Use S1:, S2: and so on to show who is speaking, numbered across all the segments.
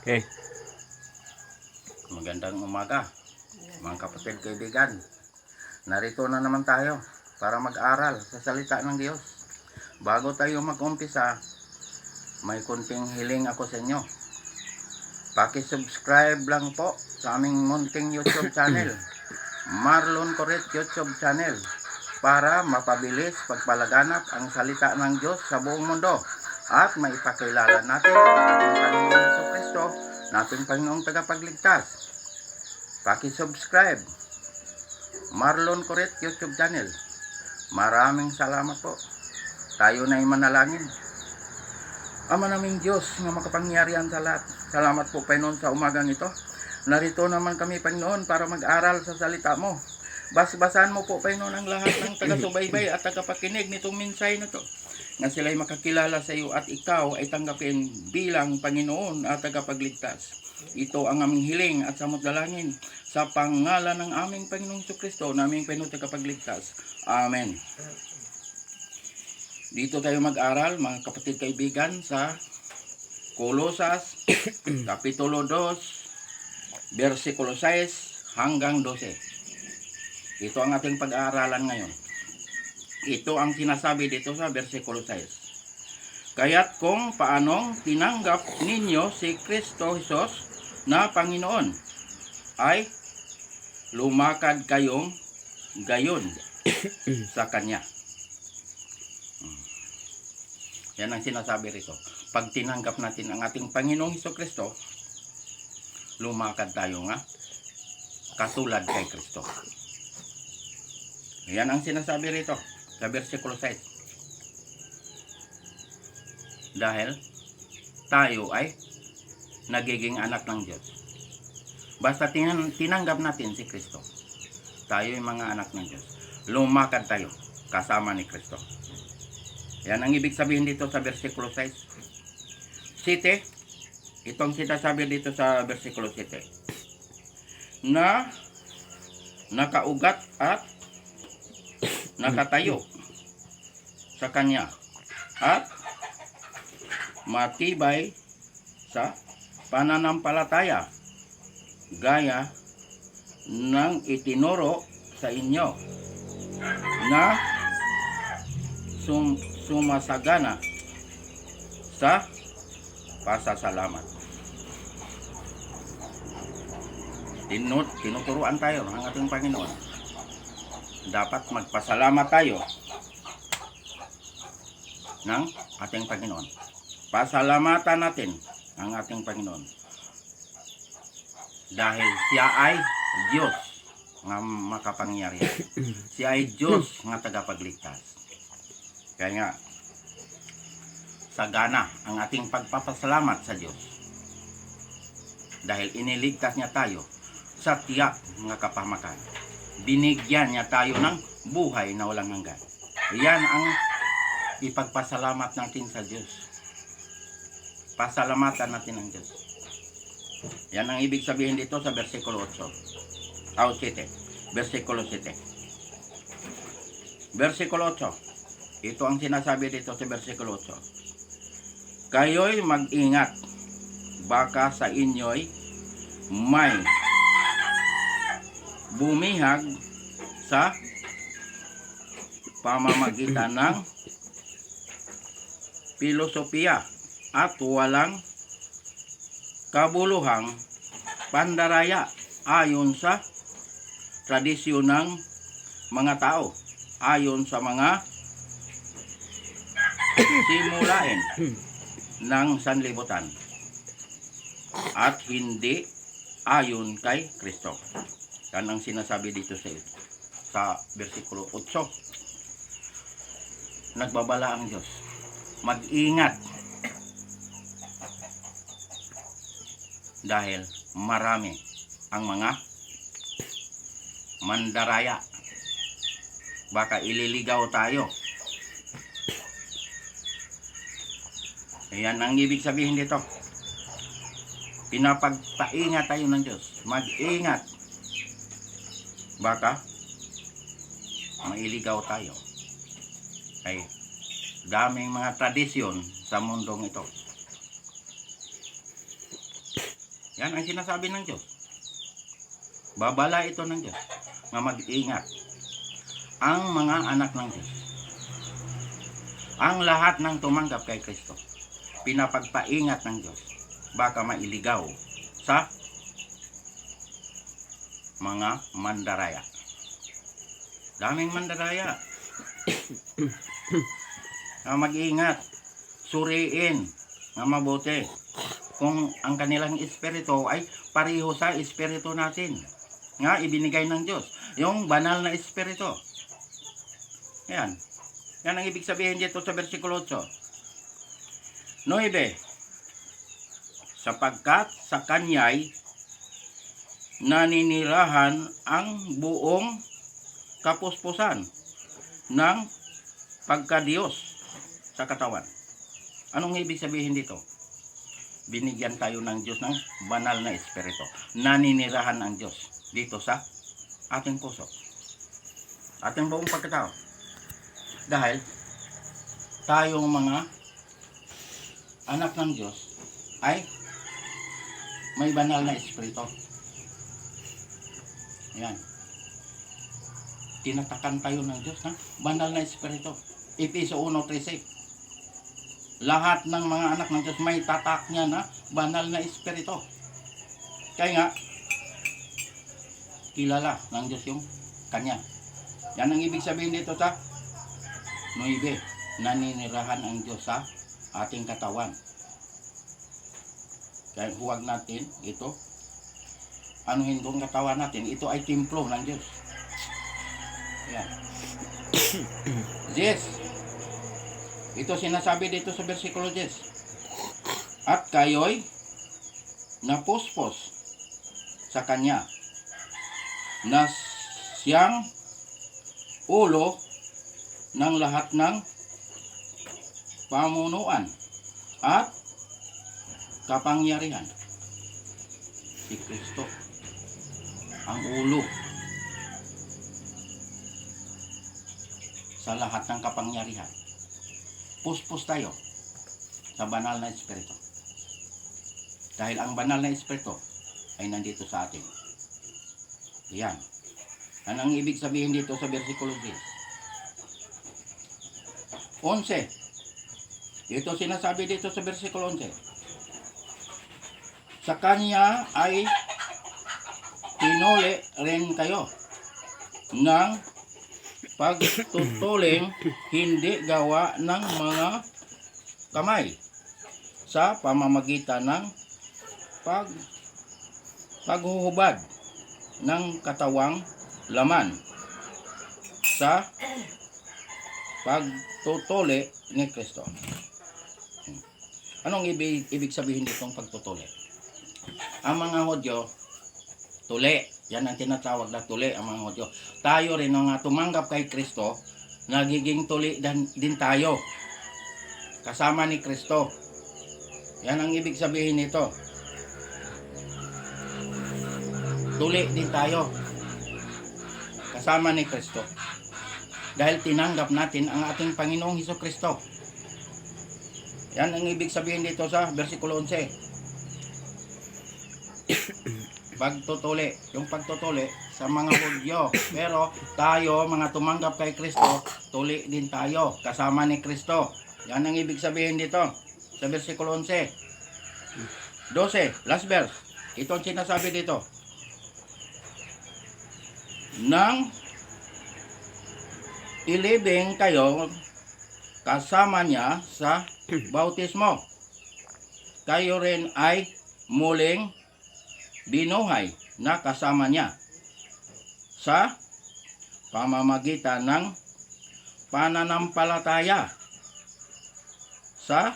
S1: Okay.
S2: Magandang umaga, mga kapatid, kaibigan. Narito na naman tayo para mag-aral sa salita ng Diyos. Bago tayo mag-umpisa, may kunting hiling ako sa inyo. Paki-subscribe lang po sa aming munting YouTube channel, Marlon Coret YouTube channel, para mapabilis pagpalaganap ang salita ng Diyos sa buong mundo at maipakilala natin ang ating Panginoong Jesucristo, nating Panginoong tagapagligtas. Paki-subscribe Marlon Coret YouTube channel. Maraming salamat po. Tayo na manalangin. Ama naming Diyos na makapangyarihan sa lahat, salamat po Panginoon sa umagang ito. Narito naman kami Panginoon para mag-aral sa salita mo. Basbasan mo po Panginoon ang lahat ng taga-subaybay at tagapakinig nitong mensahe na to, na sila'y makakilala sa iyo at ikaw ay tanggapin bilang Panginoon at tagapagligtas. Ito ang aming hiling at samot-dalangin sa pangalan ng aming Panginoong Jesucristo, naming Panginoon tagapagligtas. Amen. Dito tayo mag-aral, mga kapatid kaibigan, sa Kolosas Kapitulo 2 versikulo 6 hanggang 12. Ito ang ating pag-aaralan ngayon. Ito ang sinasabi dito sa versikulo 6. Kaya't kung paanong tinanggap ninyo si Kristo Jesus na Panginoon, ay lumakad kayong gayon sa Kanya. Yan ang sinasabi rito. Pag tinanggap natin ang ating Panginoong Jesucristo, lumakad tayo nga katulad kay Kristo. Yan ang sinasabi rito sa versikulo 6. Dahil tayo ay nagiging anak ng Diyos. Basta tinanggap natin si Kristo, tayo ay mga anak ng Diyos. Lumakad tayo kasama ni Kristo. Yan ang ibig sabihin dito sa versikulo 6. 7, itong sinasabi dito sa versikulo 7, na nakaugat at nakatayo sa Kanya at matibay sa pananampalataya gaya ng itinuro sa inyo na sumasagana sa pasasalamat. Tinuturuan tayo ng ating Panginoon. Dapat magpasalamat tayo ng ating Panginoon. Pasalamatan natin ang ating Panginoon. Dahil siya ay Diyos nga makapangyarihan. Siya ay Diyos nga tagapagligtas. Kaya nga, sagana ang ating pagpapasalamat sa Diyos. Dahil iniligtas niya tayo sa tiyak nga kapahamakan. Binigyan niya tayo ng buhay na walang hanggan. Yan ang ipagpasalamat natin sa Diyos. Pasalamatan natin ang Diyos. Yan ang ibig sabihin dito sa versikulo 8. 7. Versikulo 7. Versikulo 8. Ito ang sinasabi dito sa versikulo 8. Kayo'y mag-ingat, baka sa inyo'y may bumihag sa pamamagitan ng filosofiya at walang kabuluhang pandaraya ayon sa tradisyon ng mga tao, ayon sa mga simulain ng sanlibutan at hindi ayon kay Kristo. Yan ang sinasabi dito sa versikulo 8. Nagbabala ang Diyos, mag-ingat dahil marami ang mga mandaraya. Baka ililigaw tayo. Ayan ang ibig sabihin dito. Pinapagpaingat tayo ng Diyos. Mag-ingat. Baka mailigaw tayo. Ay daming mga tradisyon sa mundong ito. Yan ang sinasabi ng Diyos. Babala ito ng Diyos na mag-ingat ang mga anak ng Diyos. Ang lahat ng tumanggap kay Kristo, pinapagpaingat ng Diyos, baka mailigaw sa mga mandaraya. Daming mandaraya. Mag-ingat, suriin na mabuti kung ang kanilang espiritu ay pareho sa espiritu natin nga ibinigay ng Diyos, yung banal na espiritu. Yan ang ibig sabihin dito sa versikulo 8. 9. Sapagkat sa kanya'y naninirahan ang buong kapuspusan ng pagkadiyos sa katawan. Anong ibig sabihin dito? Binigyan tayo ng Diyos ng banal na espiritu. Naninirahan ang Diyos dito sa ating puso, ating buong pagkatao. Dahil tayong mga anak ng Diyos ay may banal na espiritu. Yan. Tinatakan tayo ng Diyos ng banal na espiritu. Efeso 1:13. Lahat ng mga anak ng Diyos may tatak niya na banal na espiritu. Kaya nga, kilala ng Diyos yung Kanya. Yan ang ibig sabihin dito sa 9. Naninirahan ang Diyos sa ating katawan. Kaya huwag natin ito anuhin itong katawan natin. Ito ay templo ng Diyos. Yan. Yes. Ito sinasabi dito sa versikulo 10. At kayo'y napuspos sa Kanya na siyang ulo ng lahat ng pamunuan at kapangyarihan. Si Kristo ang ulo sa lahat ng kapangyarihan. Puspos tayo sa banal na espiritu. Dahil ang banal na espiritu ay nandito sa atin. Yan. Yan ang ibig sabihin dito sa versikulo 11. Ito sinasabi dito sa versikulo 11. Sa Kanya ay tinuli rin kayo ng pagtutuling hindi gawa ng mga kamay sa pamamagitan ng paghuhubad ng katawang laman sa pagtutuli ni Kristo. Anong ibig sabihin ditong pagtutuli? Ang mga Hudyo, tuli. Yan ang tinatawag na tuli ang mga Hudyo. Tayo rin ang tumanggap kay Kristo, nagiging tuli din tayo. Kasama ni Kristo. Yan ang ibig sabihin nito. Tuli din tayo. Kasama ni Kristo. Dahil tinanggap natin ang ating Panginoong Hesukristo. Yan ang ibig sabihin dito sa versikulo 11. Pagtutuli, yung pagtutuli sa mga Hudyo. Pero tayo, mga tumanggap kay Kristo, tuli din tayo, kasama ni Kristo. Yan ang ibig sabihin dito sa versikulo 11. 12, last verse. Ito ang sinasabi dito. Nang ilibing kayo kasama niya sa bautismo, kayo rin ay muling binuhay na kasama niya sa pamamagitan ng pananampalataya sa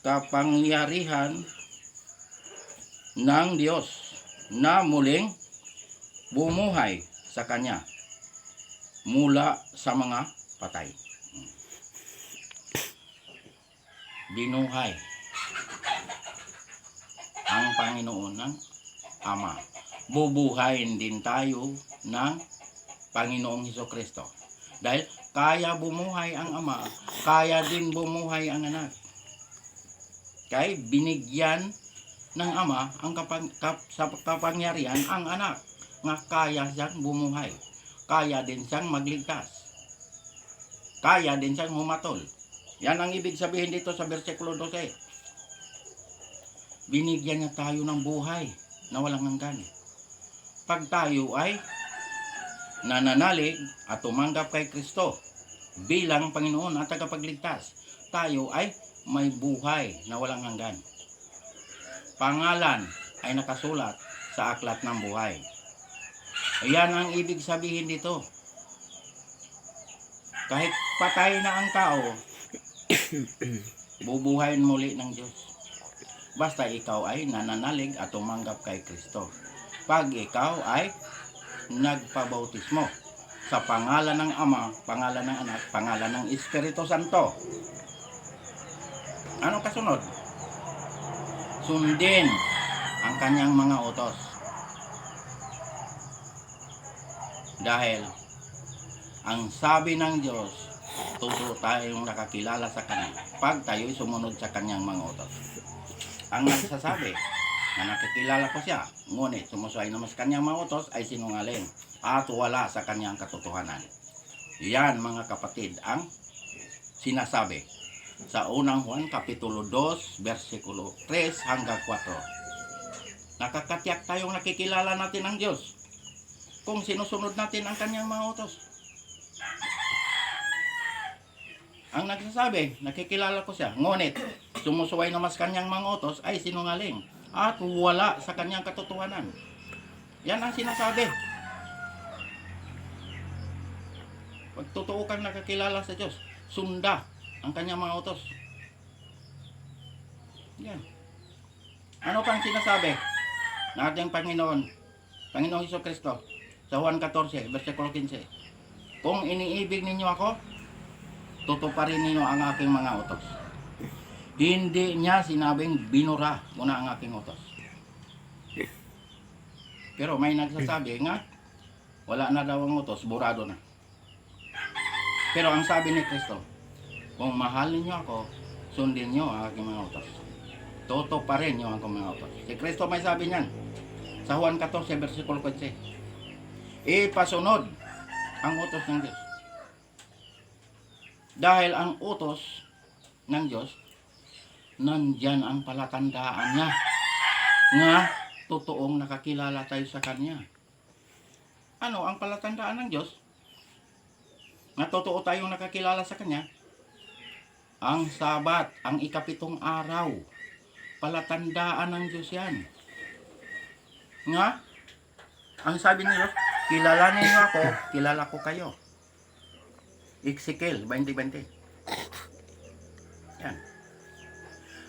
S2: kapangyarihan ng Diyos na muling bumuhay sa Kanya mula sa mga patay. Binuhay ang Panginoon ng Ama. Bubuhayin din tayo ng Panginoong Hesukristo. Dahil kaya bumuhay ang Ama, kaya din bumuhay ang Anak. Kaya binigyan ng Ama ang sa kapangyarihan ang anak nga kaya siyang bumuhay. Kaya din siyang magligtas. Kaya din siyang humatol. Yan ang ibig sabihin dito sa versikulo 12. Binigyan niya tayo ng buhay na walang hanggan. Pag tayo ay nananalig at tumanggap kay Kristo bilang Panginoon at tagapagligtas, tayo ay may buhay na walang hanggan. Pangalan ay nakasulat sa aklat ng buhay. Ayan ang ibig sabihin dito. Kahit patay na ang tao, bubuhayin muli ng Diyos. Basta ikaw ay nananalig at tumanggap kay Kristo. Pag ikaw ay nagpabautismo sa pangalan ng Ama, pangalan ng Anak, pangalan ng Espiritu Santo. Ano kasunod? Sundin ang kanyang mga utos. Dahil ang sabi ng Diyos, tuto tayong nakakilala sa Kanya pag tayo'y sumunod sa Kanyang mga utos. Ang nagsasabi na nakikilala ko siya, ngunit sumusuway naman sa Kanyang mga utos ay sinungaling at wala sa Kanyang katotohanan. Yan mga kapatid ang sinasabi sa unang Juan Kapitulo 2 versikulo 3 hanggang 4. Nakakatiyak tayong nakikilala natin ang Diyos kung sinusunod natin ang Kanyang mga utos. Ang nagsasabi, nakikilala ko siya, ngunit sumusuway naman sa Kanyang mga utos ay sinungaling at wala sa Kanyang katotohanan. Yan ang sinasabi. Pag totoo kang nakakilala sa Diyos, sunda ang Kanyang mga utos. Yan. Ano pang sinasabi ng ating Panginoong Hesukristo sa Juan 14, versikulo 15? Kung iniibig ninyo ako, tutuparin ninyo ang aking mga utos. Hindi niya sinabing binura mo na ang aking utos. Pero may nagsasabi nga, wala na daw ang utos, burado na. Pero ang sabi ni Kristo, kung mahalin niyo ako, sundin niyo ang aking mga utos. Tutuparin niyo ang aking mga utos. Si Kristo may sabi niyan sa Juan 14, versikulo 15. Ipasunod ang utos ng Diyos. Dahil ang utos ng Diyos, nandyan ang palatandaan niya nga totoong nakakilala tayo sa Kanya. Ano ang palatandaan ng Diyos? Nga totoo tayong nakakilala sa Kanya? Ang Sabat, ang ikapitong araw. Palatandaan ng Diyos yan. Nga, ang sabi ni Diyos, kilalanin niyo ako, kilala ko kayo. Ezekiel 20:20. Yan.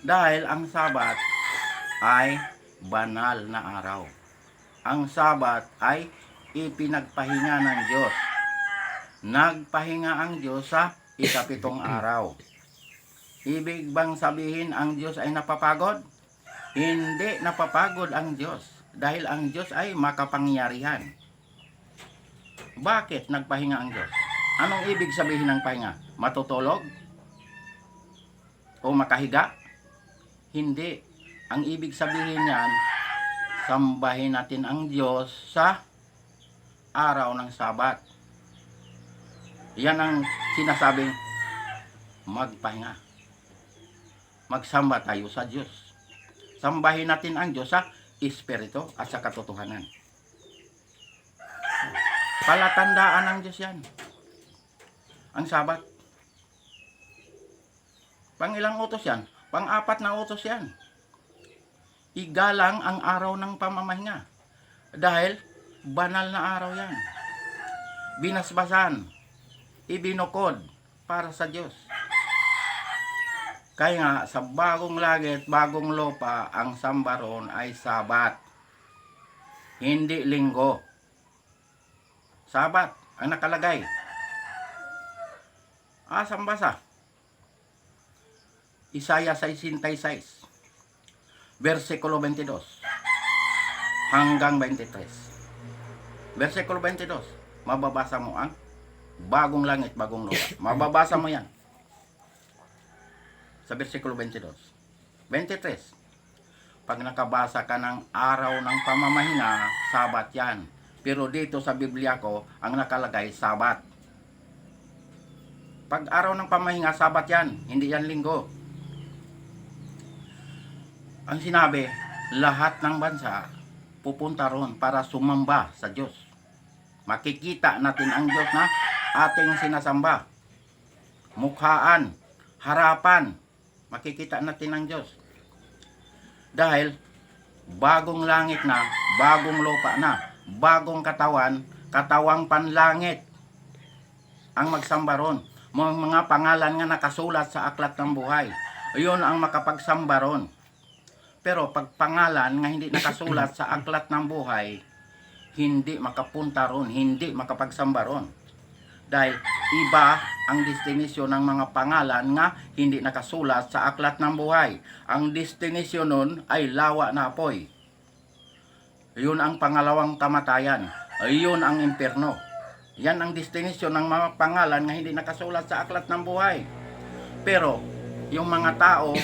S2: Dahil ang Sabat ay banal na araw. Ang Sabat ay ipinagpahinga ng Diyos. Nagpahinga ang Diyos sa ikapitong araw. Ibig bang sabihin ang Diyos ay napapagod? Hindi napapagod ang Diyos. Dahil ang Diyos ay makapangyarihan. Bakit nagpahinga ang Diyos? Anong ibig sabihin ng pahinga? Matutulog? O makahiga? Hindi. Ang ibig sabihin niyan, sambahin natin ang Diyos sa araw ng Sabat. Yan ang sinasabing magpahinga. Magsamba tayo sa Diyos. Sambahin natin ang Diyos sa Espiritu at sa katotohanan. Palatandaan ng Diyos yan. Ang Sabat. Pang-ilang utos yan? Pang-apat na utos yan. Igalang ang araw ng pamamahinga. Dahil banal na araw yan. Binasbasan. Ibinukod para sa Diyos. Kaya nga, sa bagong langit, bagong lupa, ang sambaron ay Sabat. Hindi linggo. Sabat ang nakalagay. Asang basa? Isaiah 66, versikulo 22 hanggang 23. Versikulo 22, mababasa mo ang bagong langit, bagong lupa. Mababasa mo yan. Sa versikulo 22. 23. Pag nakabasa ka ng araw ng pamamahinga, Sabat yan. Pero dito sa Biblia ko, ang nakalagay, Sabat. Pag araw ng pamamahinga, Sabat yan. Hindi yan linggo. Ang sinabi, lahat ng bansa pupunta ron para sumamba sa Diyos. Makikita natin ang Diyos na ating sinasamba. Mukhaan, harapan, makikita natin ang Diyos. Dahil bagong langit na, bagong lupa na, bagong katawan, katawang panlangit ang magsamba ron. Mga pangalan nga nakasulat sa aklat ng buhay, yun ang makapagsamba ron. Pero pag pangalan nga hindi nakasulat sa aklat ng buhay, hindi makapunta ron, hindi makapagsamba ron. Dahil iba ang destinasyon ng mga pangalan nga hindi nakasulat sa aklat ng buhay. Ang destinasyon nun ay lawa na apoy. Yun ang pangalawang kamatayan. Yun ang impyerno. Yan ang destinasyon ng mga pangalan nga hindi nakasulat sa aklat ng buhay. Pero yung mga tao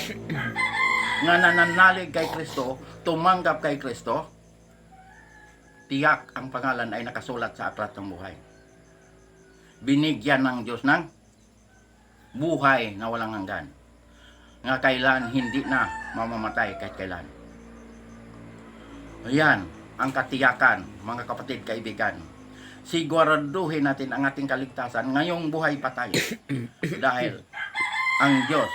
S2: nga nananalig kay Kristo, tumanggap kay Kristo, tiyak ang pangalan ay nakasulat sa aklat ng buhay. Binigyan ng Diyos ng buhay na walang hanggan, nga kailan hindi na mamamatay kahit kailan. Ayan ang katiyakan, mga kapatid, kaibigan. Siguraduhin natin ang ating kaligtasan ngayong buhay pa tayo. Dahil ang Diyos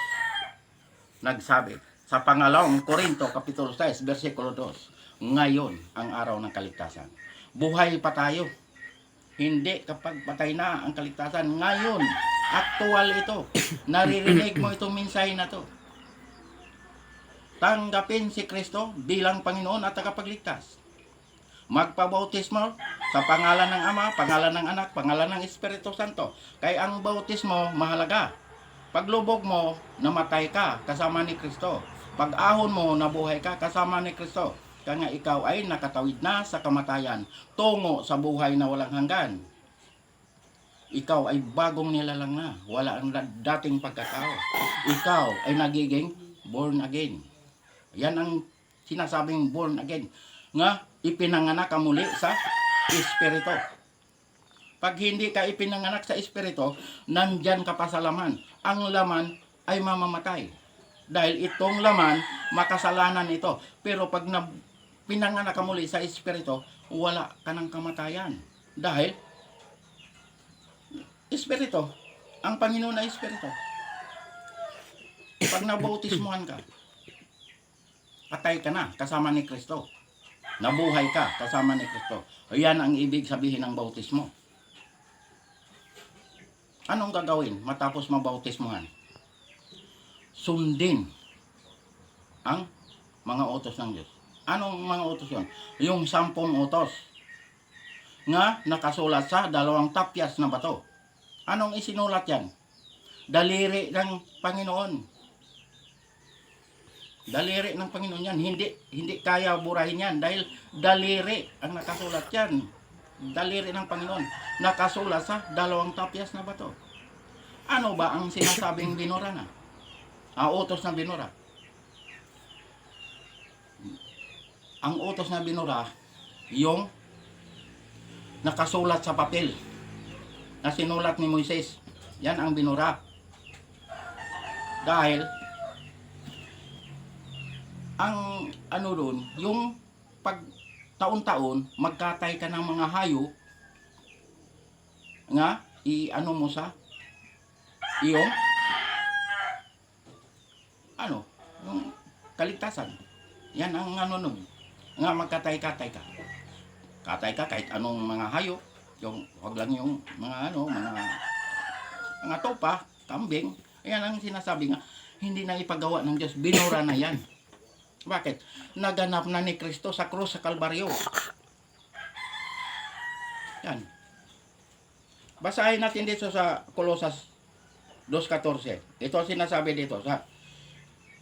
S2: nagsabi sa pangalawang Korinto kapitulo 6 versikulo 2, ngayon ang araw ng kaligtasan. Buhay pa tayo. Hindi kapag patay na ang kaligtasan. Ngayon, aktual ito. Naririnig mo itong mensahe na to. Tanggapin si Kristo bilang Panginoon at tagapagligtas. Magpabautismo sa pangalan ng Ama, pangalan ng Anak, pangalan ng Espiritu Santo. Kaya ang bautismo mahalaga. Paglubog mo, namatay ka kasama ni Kristo. Pag ahon mo, nabuhay ka kasama ni Kristo. Kaya nga ikaw ay nakatawid na sa kamatayan, tungo sa buhay na walang hanggan. Ikaw ay bagong nilalang na, wala ang dating pagkatao. Ikaw ay nagiging born again. Yan ang sinasabing born again. Nga ipinanganak ka muli sa Espiritu. Pag hindi ka ipinanganak sa Espiritu, nandyan ka pa sa laman. Ang laman ay mamamatay. Dahil itong laman, makasalanan ito. Pero pag pinanganak ka muli sa Espiritu, wala ka ng kamatayan. Dahil, Espiritu, ang Panginoon na Espiritu. Pag nabautismuhan ka, patay ka na kasama ni Kristo. Nabuhay ka kasama ni Kristo. Yan ang ibig sabihin ng bautismo. Anong gagawin matapos mabautismuhan? Sundin ang mga utos ng Diyos. Anong mga utos yun? Yung 10 utos nga nakasulat sa 2 tapyas na bato. Anong isinulat yan? Daliri ng Panginoon. Daliri ng Panginoon yan. Hindi kaya burahin yan dahil daliri ang nakasulat yan. Daliri ng Panginoon. Nakasulat sa 2 tapyas na bato. Ano ba ang sinasabing binura na? Utos na binura. Ang utos na binura, yung nakasulat sa papel na sinulat ni Moises. Yan ang binura. Dahil ang ano doon, yung pag taon-taon magkatay ka ng mga hayop nga i-ano mo sa yung ano, yung kaligtasan. Yan ang ano nun, nga magkatay-katay ka. Katay ka kahit anong mga hayop, yung wag lang yung mga ano, mga topa, kambing. Ayan ang sinasabi nga, hindi na ipagawa ng Diyos, binura na yan. Bakit? Naganap na ni Kristo sa krus sa Kalbaryo. Yan. Basahin natin dito sa Kolosas 2:14. Ito sinasabi dito sa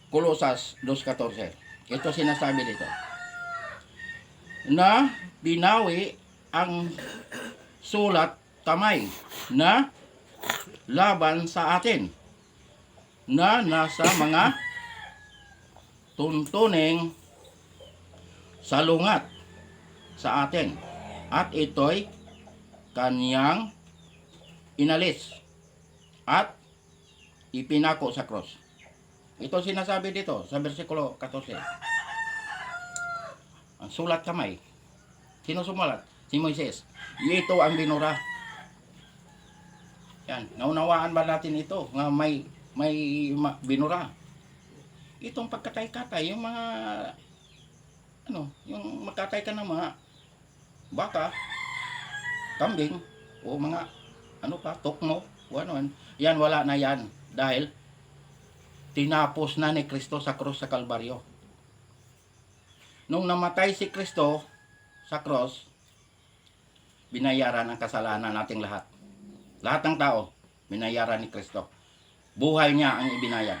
S2: Kolosas 2:14. Ito sinasabi dito. Na binawi ang sulat kamay na laban sa atin na nasa mga tuntuning salungat sa atin. At ito'y kanyang inalis at ipinako sa cross. Ito sinasabi dito sa versikulo 14. Ang sulat kamay. Sino sumulat? Si Moises. Ito ang binura. Yan, naunawaan ba natin ito nga may binura? Itong pagkatay-katay, yung mga yung magkatay ka ng mga baka, kambing, o mga tukmo, o yan, wala na yan. Dahil tinapos na ni Kristo sa krus sa Kalbaryo. Nung namatay si Kristo sa krus, binayaran ang kasalanan nating lahat. Lahat ng tao, binayaran ni Kristo. Buhay niya ang ibinayad.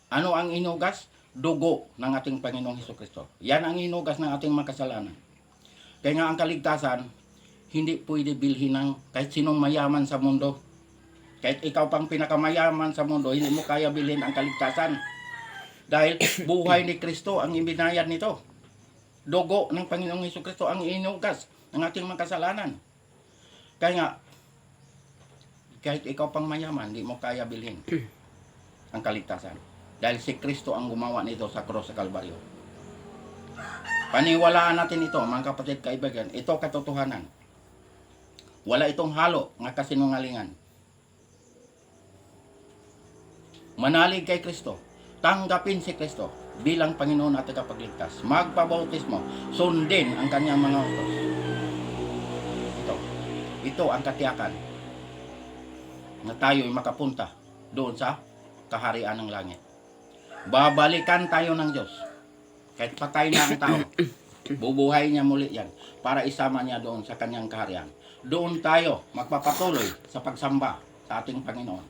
S2: Ano ang inugas? Dugo ng ating Panginoong Hesukristo. Yan ang inugas ng ating mga kasalanan. Kaya nga ang kaligtasan, hindi pwede bilhin ng kahit sinong mayaman sa mundo. Kahit ikaw pang pinakamayaman sa mundo, hindi mo kaya bilhin ang kaligtasan. Dahil buhay ni Kristo ang ibinayad nito. Dugo ng Panginoong Hesukristo ang inugas ng ating mga kasalanan. Kaya nga, kahit ikaw pang mayaman, hindi mo kaya bilhin ang kaligtasan. Dahil si Kristo ang gumawa nito sa krus sa Kalbaryo. Paniwalaan natin ito, mga kapatid kaibigan. Ito katotohanan. Wala itong halo ng kasinungalingan. Manalig kay Kristo. Tanggapin si Kristo bilang Panginoon at tagapagligtas. Magpabautismo. Sundin ang kanyang mga utos. Ito ang katiyakan na tayo'y makapunta doon sa kaharian ng langit. Babalikan tayo ng Diyos. Kahit patay na ang tao, bubuhay niya muli yan para isama niya doon sa kanyang kaharian. Doon tayo magpapatuloy sa pagsamba sa ating Panginoon.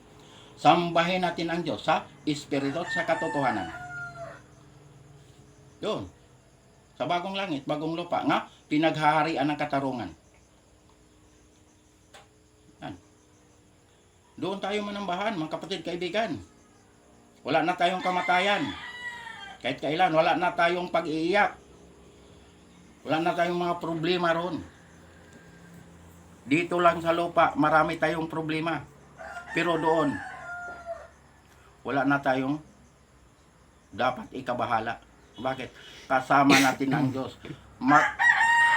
S2: Sambahin natin ang Diyos sa Espiritu at sa katotohanan. Doon. Sa bagong langit, bagong lupa, nga pinaghaharian ng katarungan. Yan. Doon tayo manambahan, mga kapatid, kaibigan. Wala na tayong kamatayan. Kahit kailan, wala na tayong pag-iiyak. Wala na tayong mga problema ron. Dito lang sa lupa, marami tayong problema. Pero doon, wala na tayong dapat ikabahala. Bakit? Kasama natin ang Diyos.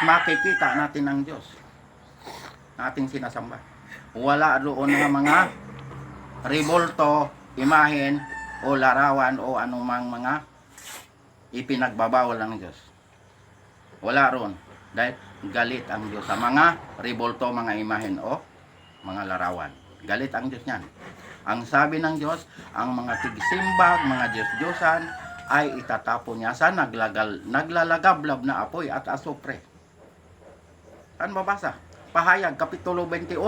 S2: Makikita natin ang Diyos. Ating sinasamba. Wala doon ng mga revolto, imahen, o larawan, o anumang mga ipinagbabawal ng Diyos. Wala ron. Dahil galit ang Diyos sa mga revolto, mga imahen, o mga larawan. Galit ang Diyos niyan. Ang sabi ng Diyos, ang mga tigsimbag, mga Diyos-Diyosan, ay itatapon niya sa naglalagablab na apoy at asupre. Saan mabasa? Pahayag, Kapitulo 21,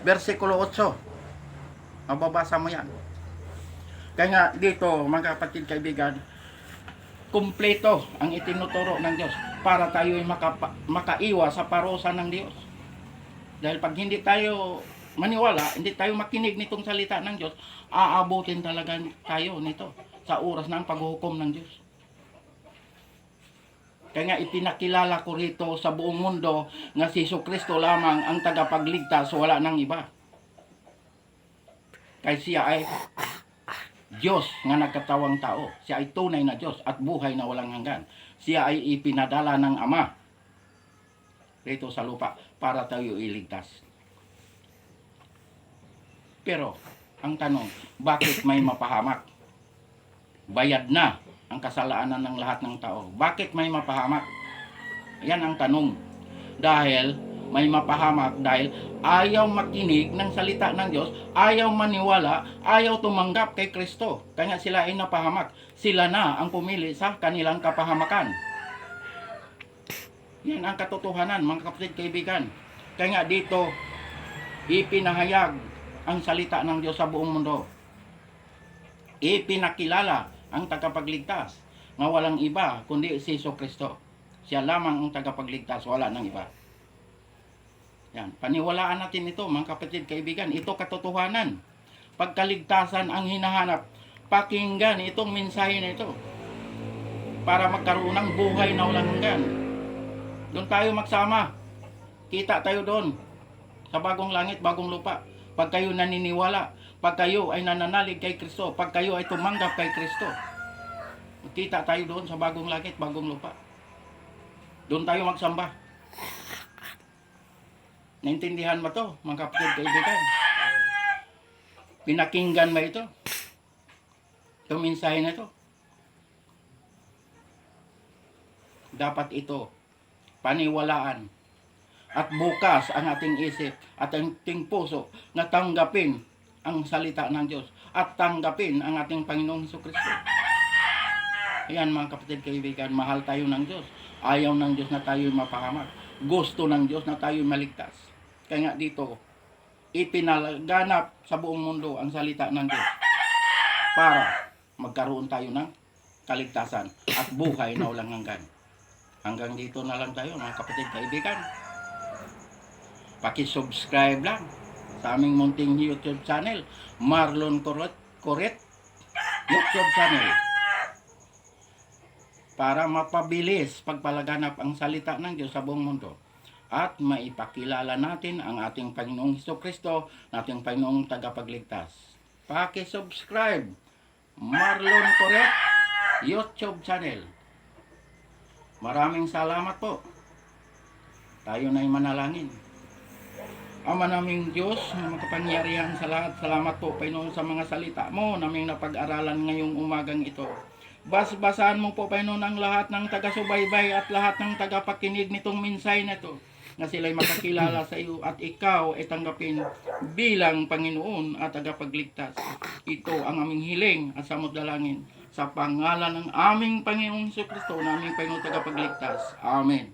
S2: versikulo 8. Mababasa mo yan. Kaya nga dito, mga kapatid kaibigan, kumpleto ang itinuturo ng Diyos para tayo'y makaiwas sa parusa ng Diyos. Dahil pag hindi tayo maniwala, hindi tayo makinig nitong salita ng Diyos, aabutin talaga tayo nito sa oras ng paghukom ng Diyos. Kaya nga ipinakilala ko rito sa buong mundo na si Jesucristo lamang ang tagapagligtas, wala nang iba. Kaya siya ay Diyos nga nagkatawang tao. Siya ay tunay na Diyos at buhay na walang hanggan. Siya ay ipinadala ng Ama rito sa lupa para tayo iligtas. Pero, ang tanong, bakit may mapahamak? Bayad na ang kasalanan ng lahat ng tao. Bakit may mapahamak? Yan ang tanong. Dahil may mapahamak dahil ayaw makinig ng salita ng Diyos, ayaw maniwala, ayaw tumanggap kay Kristo. Kaya sila ay napahamak. Sila na ang pumili sa kanilang kapahamakan. Yan ang katotohanan, mga kapatid kaibigan. Kaya nga dito, ipinahayag ang salita ng Diyos sa buong mundo. Ipinakilala ang tagapagligtas nga walang iba kundi si Jesucristo. Siya lamang ang tagapagligtas, wala nang iba. Yan, paniwalaan natin ito, mga kapatid kaibigan. Ito katotohanan. Pagkaligtasan ang hinahanap. Pakinggan itong mensahe na ito. para magkaroon ng buhay na walang hanggan. Doon tayo magsama. Kita tayo doon sa bagong langit, bagong lupa. Pag kayo naniniwala, pag kayo ay nananalig kay Kristo, pag kayo ay tumanggap kay Kristo, kita tayo doon sa bagong langit, bagong lupa. Doon tayo magsamba. Naintindihan mo to, mga kapatid, kaibigan? Pinakinggan mo ito? Itong mensahe na ito? Dapat ito paniwalaan at bukas ang ating isip at ang ating puso na tanggapin ang salita ng Diyos at tanggapin ang ating Panginoong Jesucristo. Ayan mga kapatid, kaibigan, mahal tayo ng Diyos. Ayaw ng Diyos na tayo mapahamak. Gusto ng Diyos na tayo maligtas. Kaya nga dito, ipinalaganap sa buong mundo ang salita ng Diyos para magkaroon tayo ng kaligtasan at buhay na walang hanggan. Hanggang dito na lang tayo mga kapatid, kaibigan. Paki-subscribe lang sa aming munting YouTube channel, Marlon Coret YouTube channel, para mapabilis pagpalaganap ang salita ng Diyos sa buong mundo at maipakilala natin ang ating Panginoong Jesucristo, nating Panginoong tagapagligtas. Paki-subscribe Marlon Coret YouTube channel. Maraming salamat po. Tayo na'y manalangin. Ama naming Diyos, na makapangyarihan sa lahat, salamat po Panginoon sa mga salita mo naming napag-aralan ngayong umagang ito. Basbasahan mo po Panginoon ang lahat ng taga-subaybay at lahat ng tagapakinig nitong mensahe na ito, na sila'y makakilala sa iyo at ikaw ay tanggapin bilang Panginoon at tagapagligtas. Ito ang aming hiling at samot dalangin sa pangalan ng aming Panginoong Jesucristo, na aming Panginoon tagapagligtas. Amen.